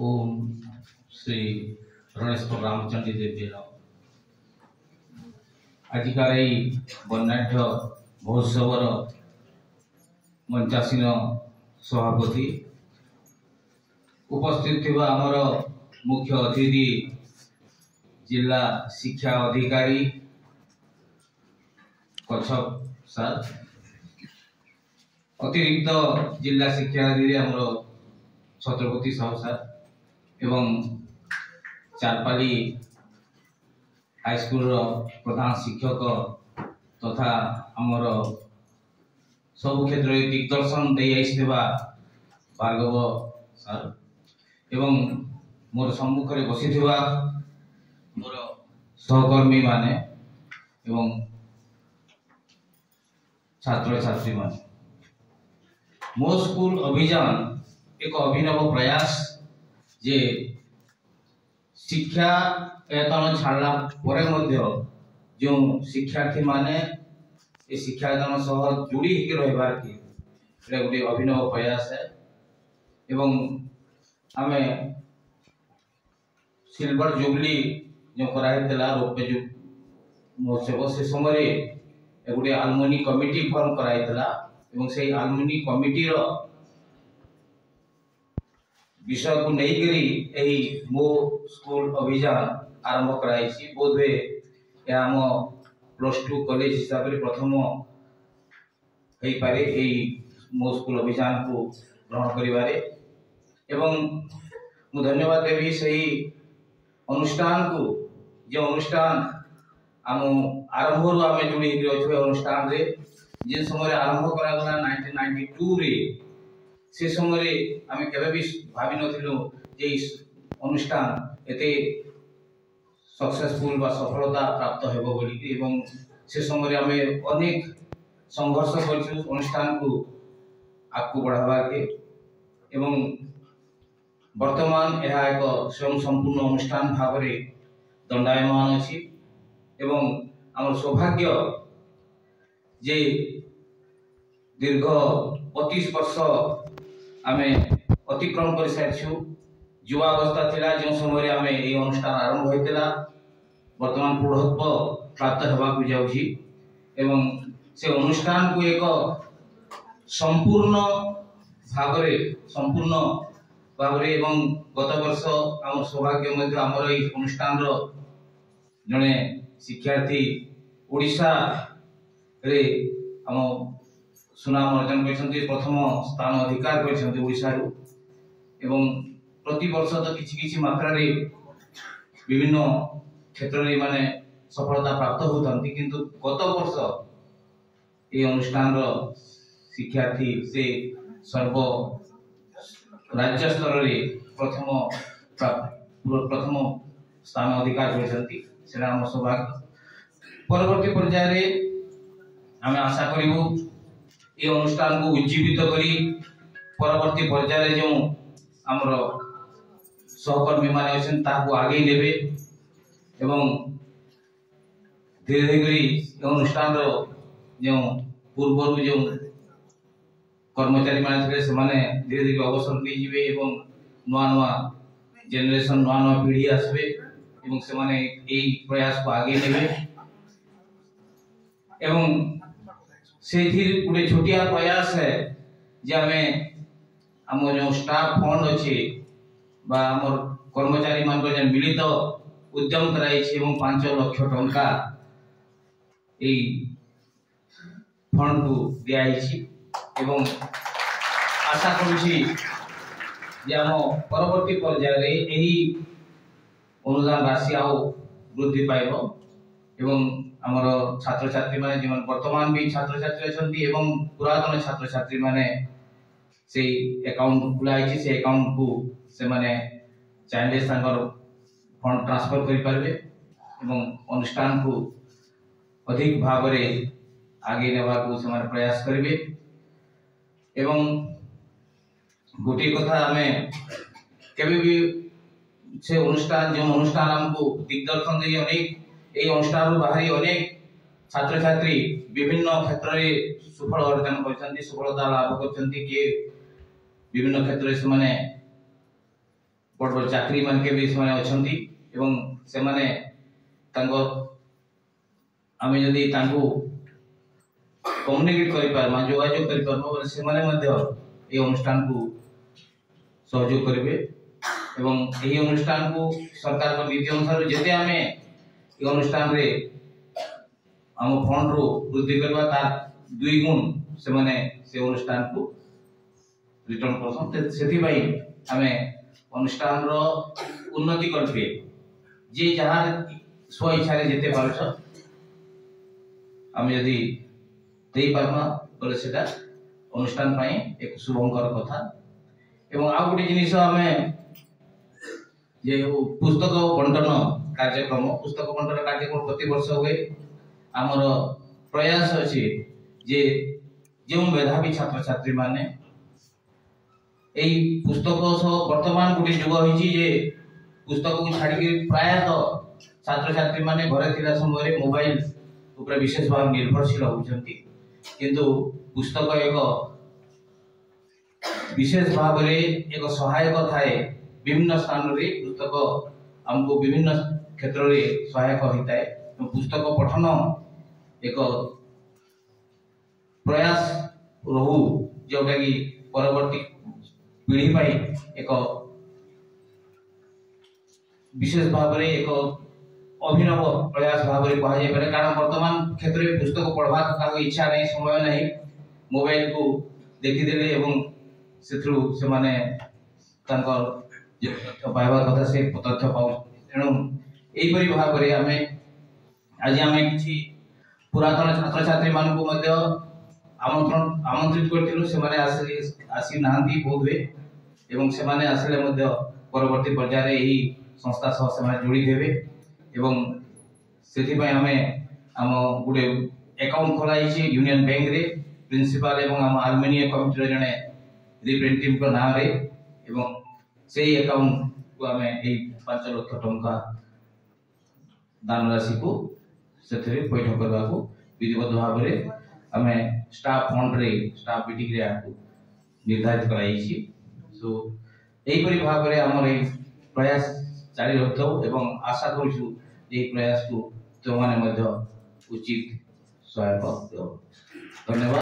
ओम श्री रणेश्वर रामचंडी देवी आजिकार वर्णाढ़ महोत्सवर मंचासीन सभापति उपस्थित थिबा आमर मुख्य अतिथि जिला शिक्षा अधिकारी कच्छप सर अतिरिक्त जिला शिक्षा अधिकारी आमर छत्रपति साहू सर एवं चारपाली हाईस्कूल प्रधान शिक्षक तथा आमर सब क्षेत्र में दिग्दर्शन दे भार्गव सर एवं मोर सम्मुख में बसी मोर सहकर्मी माने एवं छात्र छात्री माने मो स्कूल अभियान एक अभिनव प्रयास जे शिक्षा यतन छाड़ला परे मध्य जो शिक्षार्थी माने ए शिक्षा यतन सह जोड़ी होकर रहबार के गोटे अभिनव प्रयास है एवं आमे सिल्वर जुबली जो कराइला रौप्य महोत्सव से समय गोटे आलुमिनी कमिटी फॉर्म कराइला एवं से आलुमिनी कमिटी रो विषय को नहीं करी मो स्कूल अभियान आरंभ कराई बोधे आम +2 कॉलेज हिसाब से प्रथम हो पारे मो स्कूल अभियान को ग्रहण करिवारे एवं मु धन्यवाद देवी सही अनुष्ठान को जो अनुष्ठान आम आरंभ आम जोड़ी अनुष्ठान रे जिन समय आरंभ करा 1992 रे से समय आम केवे भी भावी नथिलु जे अनुष्ठान एते सक्सेसफुल बा सफलता प्राप्त हेबो बोली एवं से समय आम अनेक संघर्ष करछु अनुष्ठान को आगु बढ़ावा के एवं वर्तमान यह एक स्वयं संपूर्ण अनुष्ठान भाव में दंडायमान अछि एवं आम सौभाग्य जे दीर्घ 25 वर्ष आमे अतिक्रम कर सारिछु युवावस्था थिला जो समय आमे ए अनुष्ठान आरंभ होइतिला वर्तमान प्रौढ़त्व प्राप्त हेबा को जाउछि एवं से अनुष्ठान को एक संपूर्ण भाव रे एवं गत वर्ष आम सौभाग्य मध्य आमर ए अनुष्ठान रो जने शिक्षार्थी ओडिशा रे आम सुनाम अर्जन करछन्ति प्रथम स्थान अधिकार करछन्ति ओडिशा रो एवं प्रति वर्ष तो किछि मात्रा रे विभिन्न क्षेत्र रे माने सफलता प्राप्त होतंती किंतु गत वर्ष ए अनुष्ठान रो शिक्षार्थी से सर्व राज्य स्तर रे प्रथम स्थान अधिकार करछन्ति सेना हम सौभाग्य परवर्ती पर्याय रे आमे आशा करिवु ये अनुष्ठान को उज्जीवित करी परवर्ती पर्याय जो आमर सहकर्मी माने अछन ताको आगे लेबे एवं धीरे धीरे अनुष्ठान रो जो पूर्व जो कर्मचारी माने थे से माने धीरे धीरे अवसर नहीं जीवे एवं नुआ नुआ जनरेशन नुआ नुआ पीढ़ी आसबे एवं से माने ए प्रयास को आगे लेबे एवं से गोटे छोटिया प्रयास है जे आम जो स्टाफ फंड अच्छे आमर कर्मचारी मान मिलित उद्यम कराई 5 लाख टंका फंड को दिखाई एवं आशा करुछि जे आम परवर्ती पर्याय यही अनुदान राशि आओ वृद्धि पाइब एवं आमर छात्र छात्री माने जो वर्तमान भी छात्र छात्री अछंती एवं पुरातन छात्र छात्री माने से अकाउंट खुलाई से अकाउंट को से माने चाइल्ड संगर फंड ट्रांसफर करि परबे एवं अनुष्ठान को अधिक भाव रे आगे नेबा को से माने प्रयास करबे एवं गोटे कथा हमें केबे भी से अनुष्ठान जो अनुष्ठान हमको दिग्दर्शन दे अनेक ए अनुष्ठान बाहरी अनेक छात्र छात्री विभिन्न क्षेत्र में सफल अर्जन करछन्ति सफलता लाभ करछन्ति के विभिन्न क्षेत्र से माने बड़ बड़ चाकरी मान के भी से अच्छी एवं से माने आम जदि कम्युनिकेट कर जोगाजोग कर से अनुष्ठान को सहयोग करेंगे एवं यही अनुष्ठान को सरकार को नीति अनुसार जिते आम ये अनुष्ठान रे आम फंड रू वृद्धि करवा तार 2 गुण से अनुष्ठान को रिटर्न करसन से आम अनुष्ठान रो उन्नति करके जे जहाँ स्व इच्छा रे जेते पारछ आम यदि दे पारमा बोले सेटा अनुष्ठान पाई एक शुभंकर कथा एवं आ गोटे जिनिस आम जे पुस्तक बंटन कार्यक्रम प्रति वर्ष हुए आमर प्रयास अच्छे जे जो मेधावी छात्र छात्री माने यही पुस्तक वर्तमान गोटे जुग होइछि जे पुस्तक को छाड़ी प्रायतः छात्र छात्री माने घरे थिला समय मोबाइल ऊपर विशेष भाव निर्भरशील होउछंती किंतु पुस्तक एक विशेष भाव रे एक सहायक थाए विभिन्न स्थान रे पुस्तक हमको विभिन्न क्षेत्र रे सहायक होता है पुस्तक पठन एक प्रयास रहू जोटा कि परवर्ती पीढ़ी पाई एक विशेष भाव रे एक अभिनव प्रयास भाव में कहा जाए कारण वर्तमान क्षेत्र में पुस्तक पढ़वा का इच्छा नहीं समय नहीं मोबाइल को देखीदे एवं से माने पाइबा कथा से तथ्य पाऊ तेणु यहीपरि भाव में आज आम कि पुरातन छात्र छात्री मान आमंत्रित करथिलु आसी नांती बोध हुए एवं से माने आसिले परवर्ती पर्याय यही संस्था सह से जोड़ी देबे एवं से आमे आम गोटे अकाउंट खोलाई यूनियन बैंक रे प्रिंसिपल एवं आम आलुमिनी कमिटी जने रिप्रेजेंटेटिव नाम रे एवं से अकाउंट को आमे 5 लाख टंका दान राशि को से पैठ करने को विधिवत भाव में आमे स्टाफ फंड रे स्टाफ मीटिंग रे निर्धारित कराई सो यहीपरि भाव में आमर प्रयास जारी रखता एवं आशा करूँ ये प्रयास को जो माने उचित सहायक धन्यवाद।